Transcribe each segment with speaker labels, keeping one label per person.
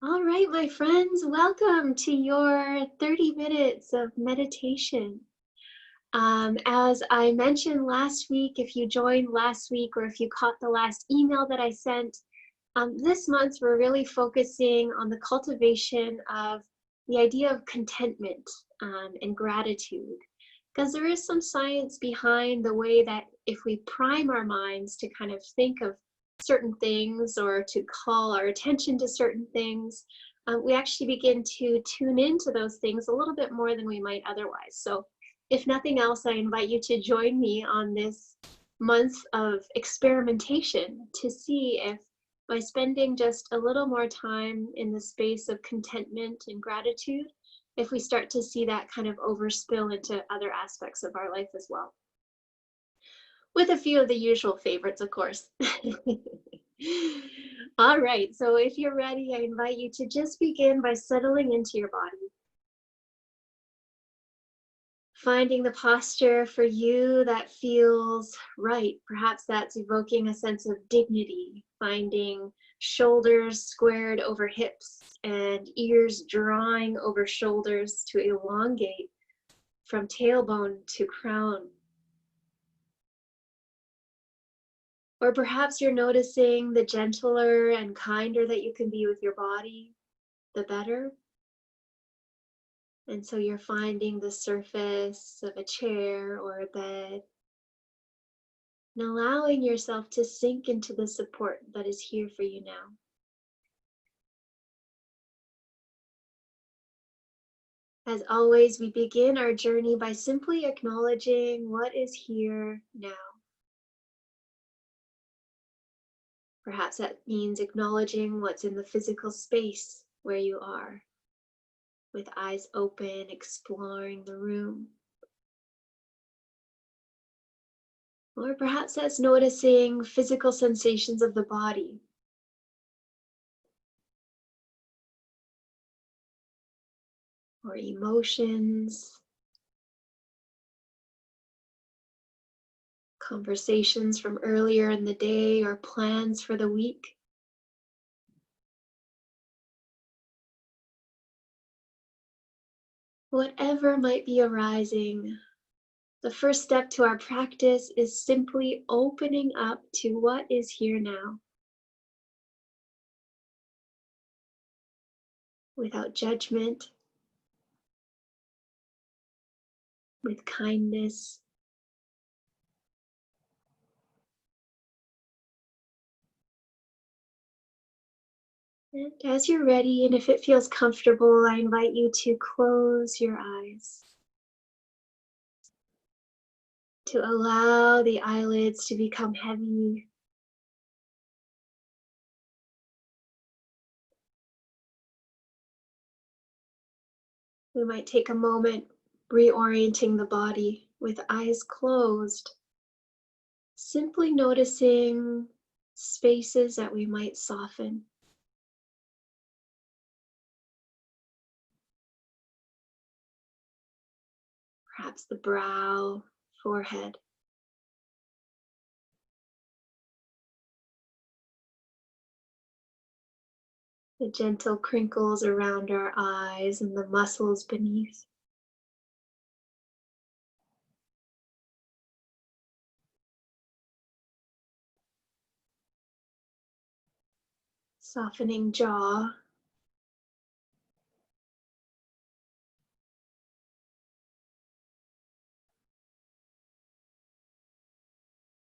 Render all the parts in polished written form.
Speaker 1: All right, my friends, welcome to your 30 minutes of meditation. As I mentioned last week, if you joined last week or if you caught the last email that I sent, this month we're really focusing on the cultivation of the idea of contentment and gratitude. Because there is some science behind the way that if we prime our minds to kind of think of certain things or to call our attention to certain things, we actually begin to tune into those things a little bit more than we might otherwise. So, if nothing else, I invite you to join me on this month of experimentation to see if by spending just a little more time in the space of contentment and gratitude, if we start to see that kind of overspill into other aspects of our life as well. With a few of the usual favorites, of course. All right, so if you're ready, I invite you to just begin by settling into your body. Finding the posture for you that feels right. Perhaps that's evoking a sense of dignity, finding shoulders squared over hips and ears drawing over shoulders to elongate from tailbone to crown. Or perhaps you're noticing the gentler and kinder that you can be with your body, the better. And so you're finding the surface of a chair or a bed and allowing yourself to sink into the support that is here for you now. As always, we begin our journey by simply acknowledging what is here now. Perhaps that means acknowledging what's in the physical space where you are, with eyes open, exploring the room. Or perhaps that's noticing physical sensations of the body, or emotions, conversations from earlier in the day, or plans for the week. Whatever might be arising, the first step to our practice is simply opening up to what is here now, without judgment, with kindness. And as you're ready, and if it feels comfortable, I invite you to close your eyes, to allow the eyelids to become heavy. We might take a moment reorienting the body with eyes closed, simply noticing spaces that we might soften. Perhaps the brow, forehead, the gentle crinkles around our eyes and the muscles beneath. Softening jaw,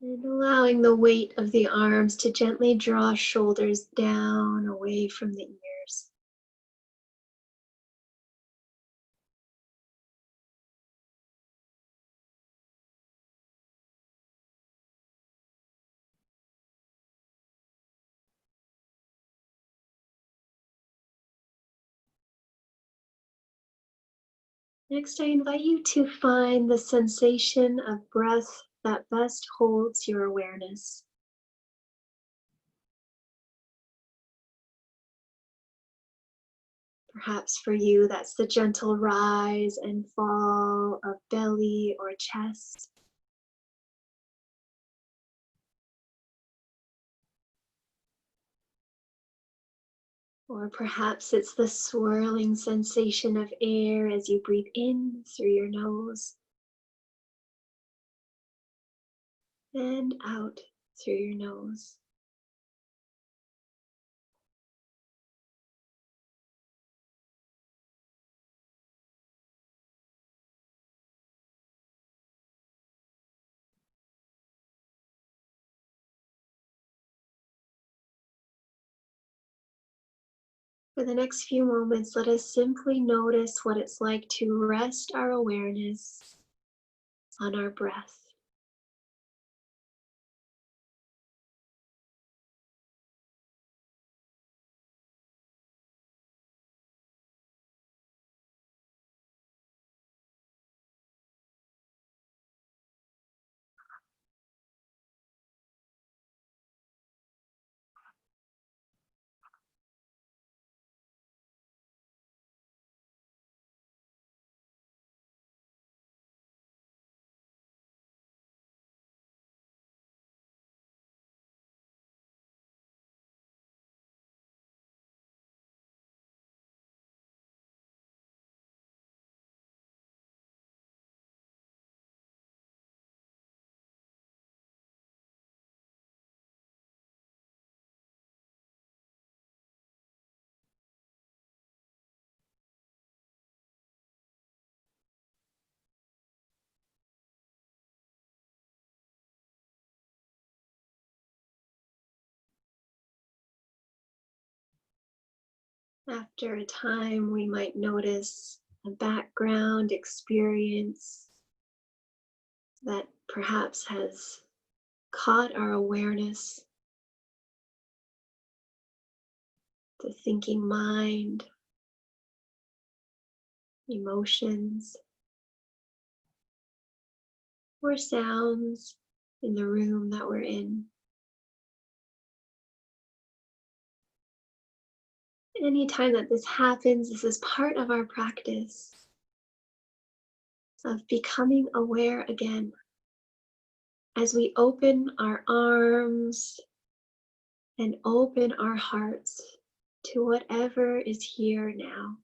Speaker 1: and allowing the weight of the arms to gently draw shoulders down away from the ears. Next, I invite you to find the sensation of breath that best holds your awareness. Perhaps for you, that's the gentle rise and fall of belly or chest. Or perhaps it's the swirling sensation of air as you breathe in through your nose and out through your nose. For the next few moments, let us simply notice what it's like to rest our awareness on our breath. After a time, we might notice a background experience that perhaps has caught our awareness, the thinking mind, emotions, or sounds in the room that we're in. Anytime that this happens, this is part of our practice of becoming aware again. As we open our arms and open our hearts to whatever is here now.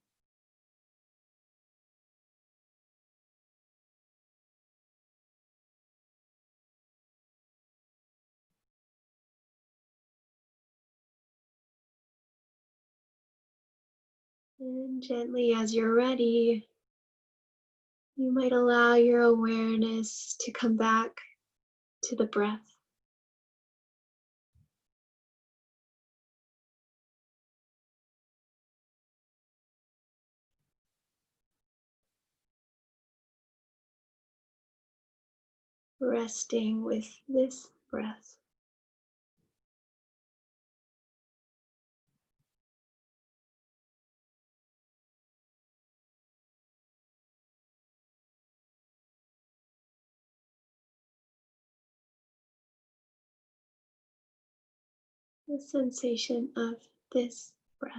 Speaker 1: And gently, as you're ready, you might allow your awareness to come back to the breath. Resting with this breath. The sensation of this breath.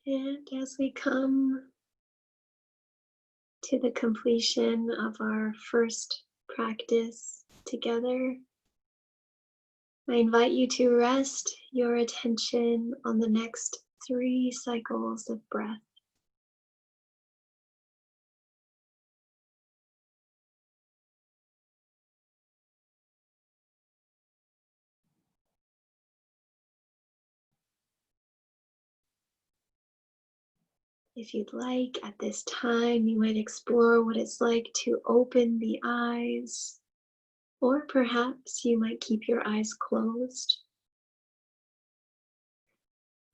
Speaker 1: And as we come to the completion of our first practice together, I invite you to rest your attention on the next 3 cycles of breath. If you'd like, at this time, you might explore what it's like to open the eyes Or perhaps you might keep your eyes closed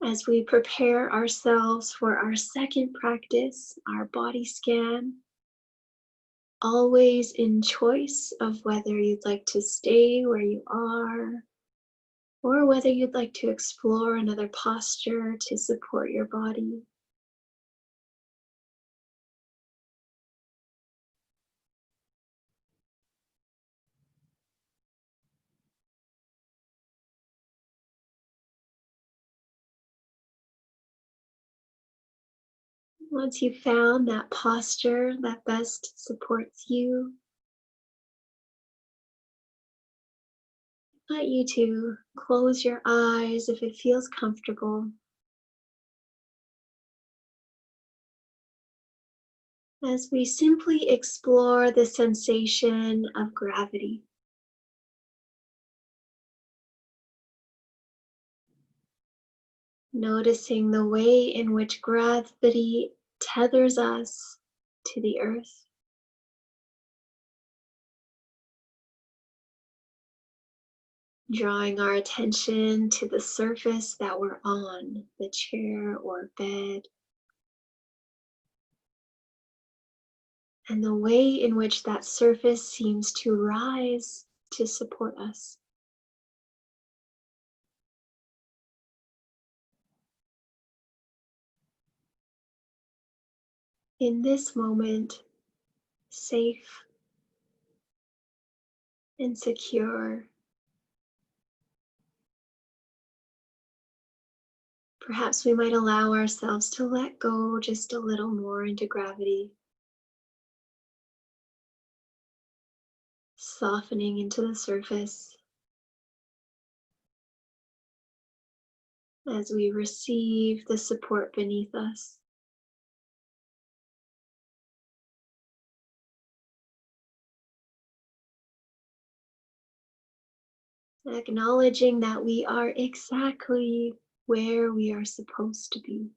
Speaker 1: as we prepare ourselves for our second practice, our body scan, always in choice of whether you'd like to stay where you are or whether you'd like to explore another posture to support your body. Once you've found that posture that best supports you, I invite you to close your eyes if it feels comfortable as we simply explore the sensation of gravity. Noticing the way in which gravity tethers us to the earth. Drawing our attention to the surface that we're on, the chair or bed, and the way in which that surface seems to rise to support us. In this moment, safe and secure, perhaps we might allow ourselves to let go just a little more into gravity, softening into the surface as we receive the support beneath us. Acknowledging that we are exactly where we are supposed to be.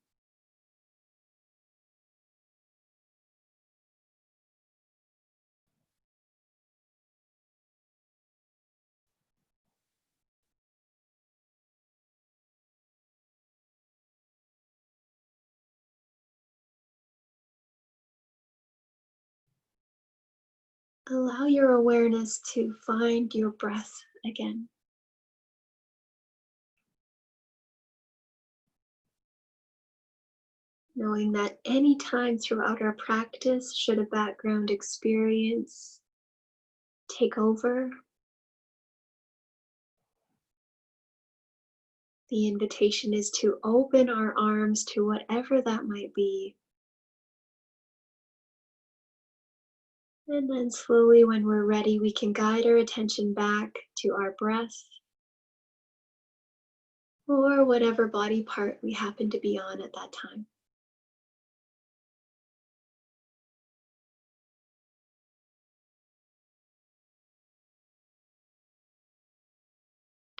Speaker 1: Allow your awareness to find your breath again. Knowing that any time throughout our practice, should a background experience take over, the invitation is to open our arms to whatever that might be. And then slowly, when we're ready, we can guide our attention back to our breath or whatever body part we happen to be on at that time.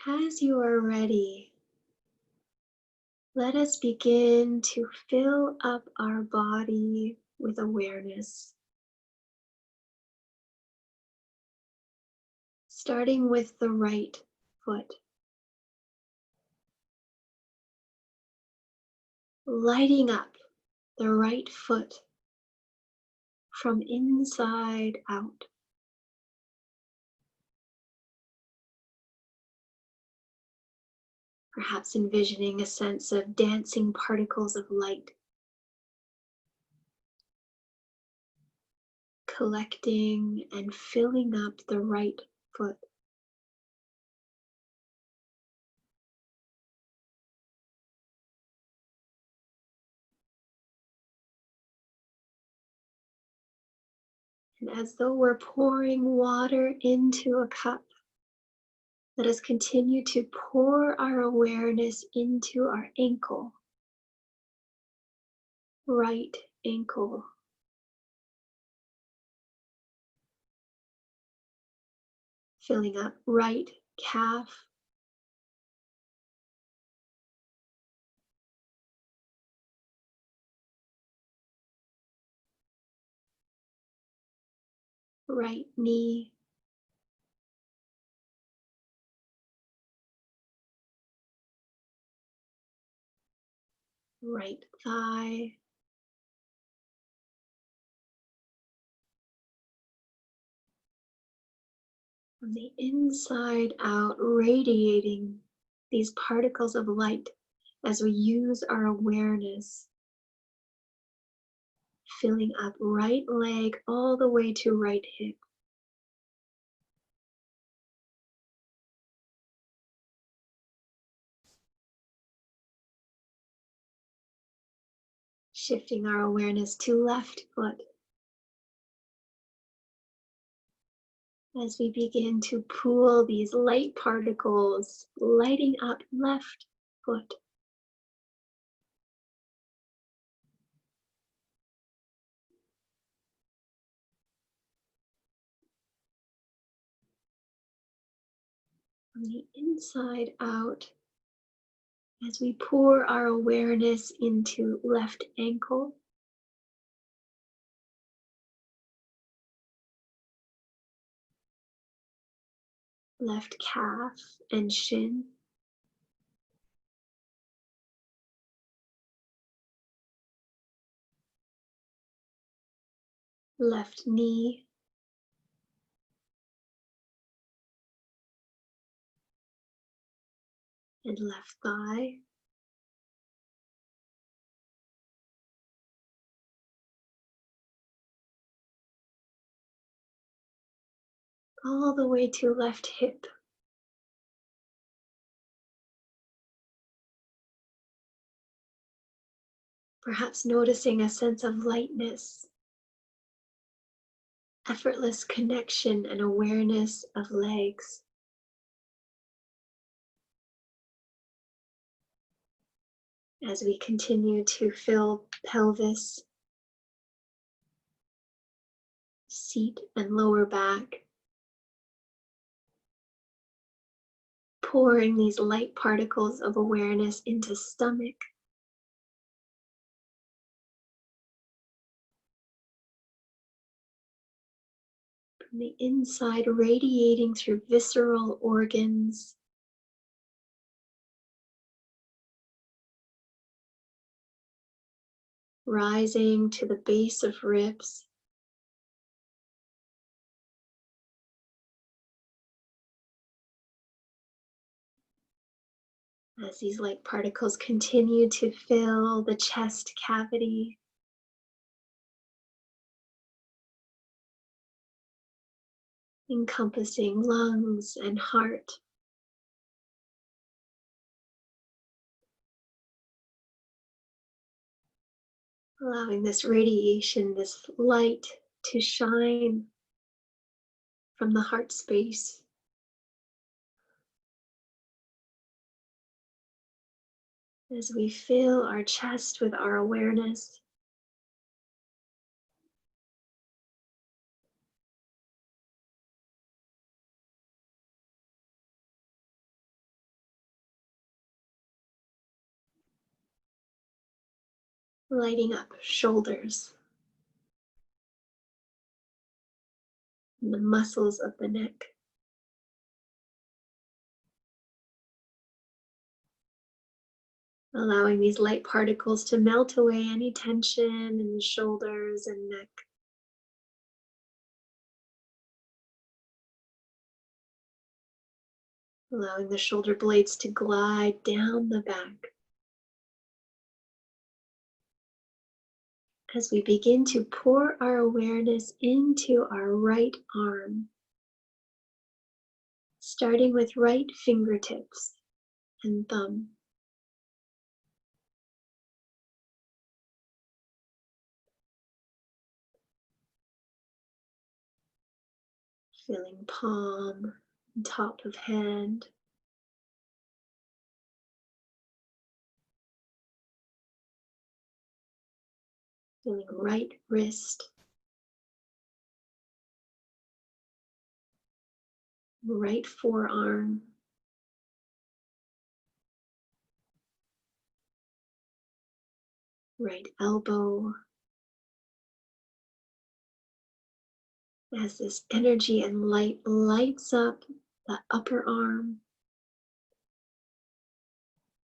Speaker 1: As you are ready, let us begin to fill up our body with awareness, starting with the right foot, lighting up the right foot from inside out. Perhaps envisioning a sense of dancing particles of light collecting and filling up the right foot. And as though we're pouring water into a cup, let us continue to pour our awareness into our ankle, right ankle, filling up right calf, right knee, right thigh, from the inside out, radiating these particles of light as we use our awareness, filling up right leg all the way to right hip. Shifting our awareness to left foot as we begin to pool these light particles, lighting up left foot. From the inside out, as we pour our awareness into left ankle, left calf and shin, left knee, and left thigh. All the way to left hip. Perhaps noticing a sense of lightness, effortless connection and awareness of legs. As we continue to fill pelvis, seat and lower back, pouring these light particles of awareness into stomach, from the inside radiating through visceral organs, rising to the base of ribs, as these light particles continue to fill the chest cavity, encompassing lungs and heart. Allowing this radiation, this light to shine from the heart space. As we fill our chest with our awareness, lighting up shoulders and the muscles of the neck. Allowing these light particles to melt away any tension in the shoulders and neck. Allowing the shoulder blades to glide down the back. As we begin to pour our awareness into our right arm, starting with right fingertips and thumb. Feeling palm and top of hand. Feeling right wrist. Right forearm. Right elbow. As this energy and light lights up the upper arm,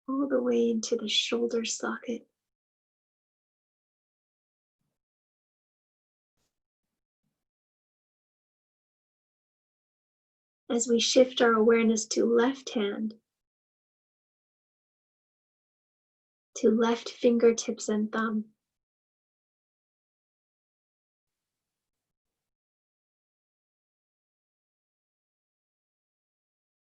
Speaker 1: all the way into the shoulder socket. As we shift our awareness to left hand, to left fingertips and thumb,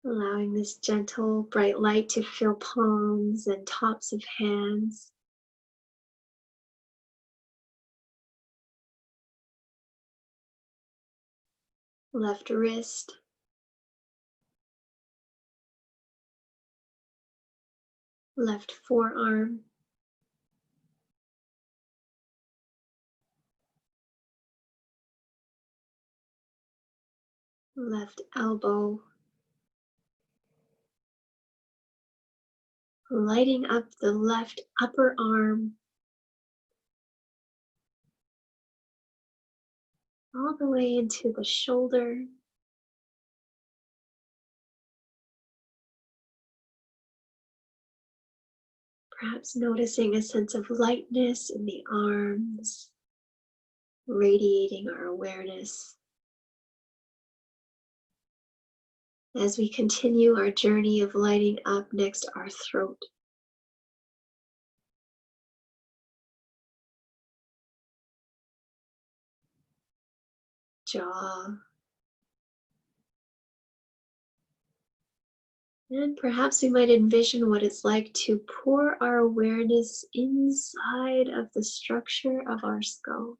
Speaker 1: allowing this gentle, bright light to fill palms and tops of hands. Left wrist, left forearm, left elbow, lighting up the left upper arm, all the way into the shoulder. Perhaps noticing a sense of lightness in the arms, radiating our awareness. As we continue our journey of lighting up next our throat, jaw, and perhaps we might envision what it's like to pour our awareness inside of the structure of our skull.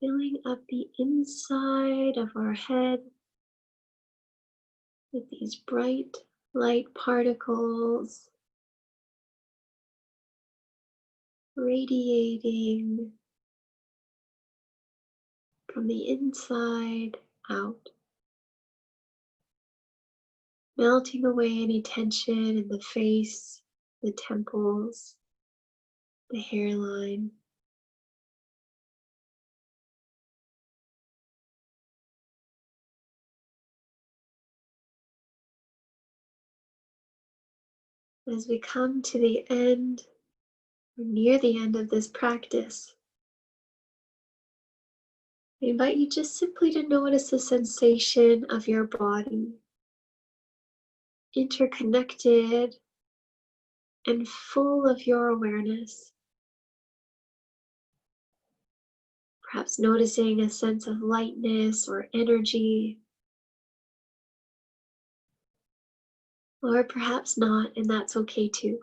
Speaker 1: Filling up the inside of our head with these bright light particles radiating from the inside out, melting away any tension in the face, the temples, the hairline. As we come to the end, or near the end of this practice, I invite you just simply to notice the sensation of your body, interconnected and full of your awareness. Perhaps noticing a sense of lightness or energy, or perhaps not, and that's okay too.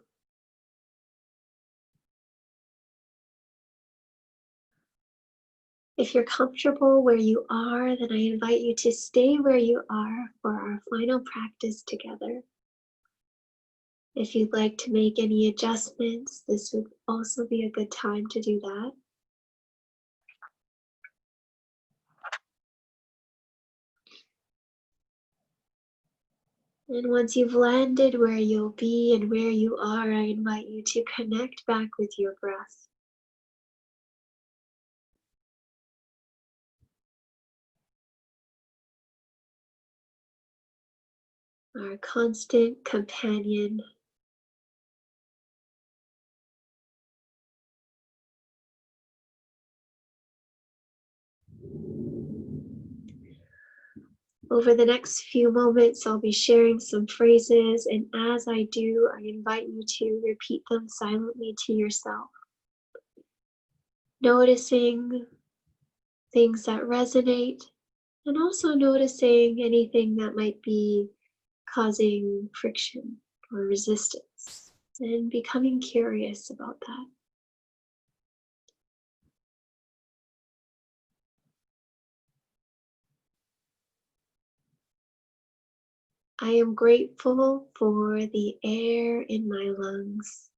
Speaker 1: If you're comfortable where you are, then I invite you to stay where you are for our final practice together. If you'd like to make any adjustments, this would also be a good time to do that. And once you've landed where you'll be and where you are, I invite you to connect back with your breath. Our constant companion. Over the next few moments, I'll be sharing some phrases, and as I do, I invite you to repeat them silently to yourself, noticing things that resonate, and also noticing anything that might be causing friction or resistance, and becoming curious about that. I am grateful for the air in my lungs.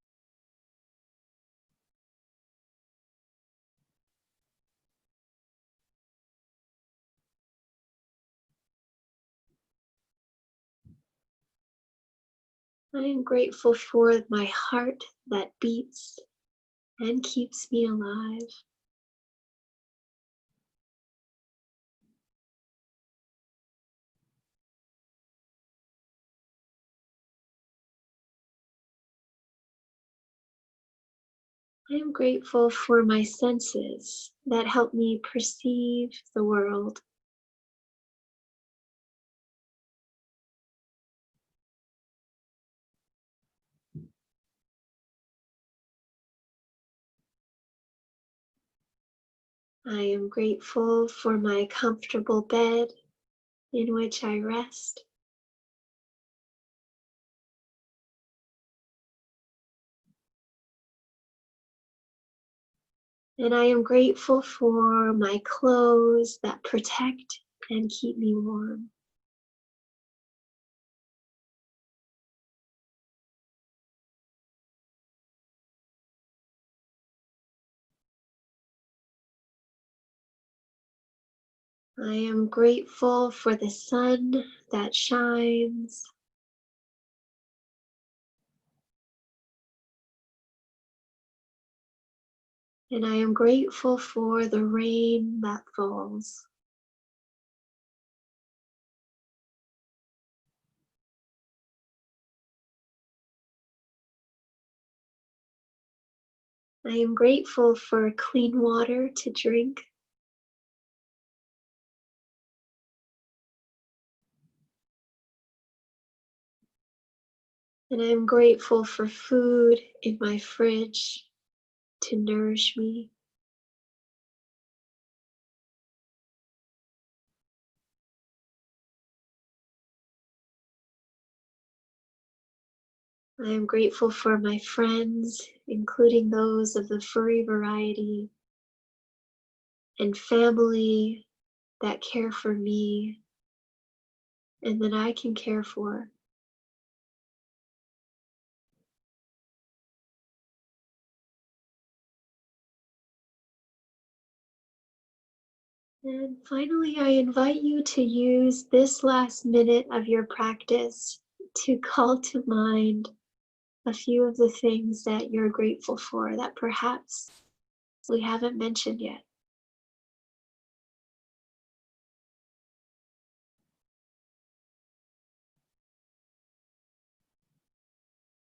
Speaker 1: I am grateful for my heart that beats and keeps me alive. I am grateful for my senses that help me perceive the world. I am grateful for my comfortable bed in which I rest. And I am grateful for my clothes that protect and keep me warm. I am grateful for the sun that shines. And I am grateful for the rain that falls. I am grateful for clean water to drink. And I am grateful for food in my fridge to nourish me. I am grateful for my friends, including those of the furry variety, and family that care for me and that I can care for. And finally, I invite you to use this last minute of your practice to call to mind a few of the things that you're grateful for that perhaps we haven't mentioned yet.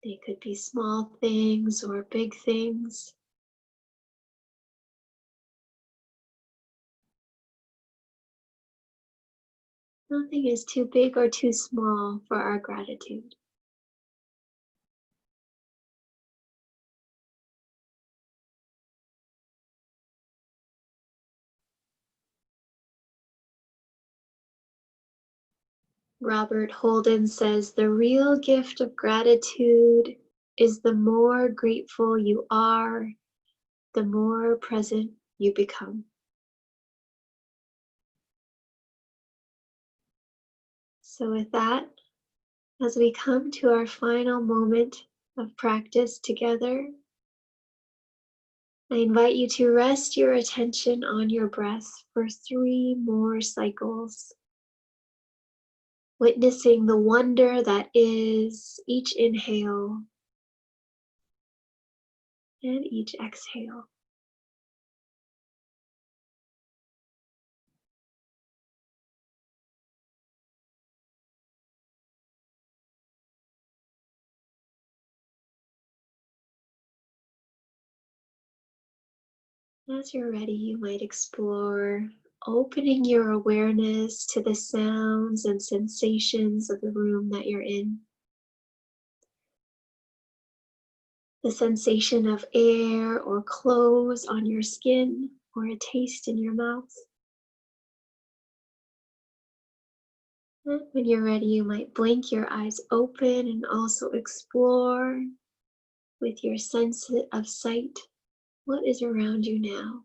Speaker 1: They could be small things or big things. Nothing is too big or too small for our gratitude. Robert Holden says the real gift of gratitude is the more grateful you are, the more present you become. So, with that, as we come to our final moment of practice together, I invite you to rest your attention on your breath for 3 more cycles, witnessing the wonder that is each inhale and each exhale. As you're ready, you might explore opening your awareness to the sounds and sensations of the room that you're in. The sensation of air or clothes on your skin or a taste in your mouth. And when you're ready, you might blink your eyes open and also explore with your sense of sight what is around you now.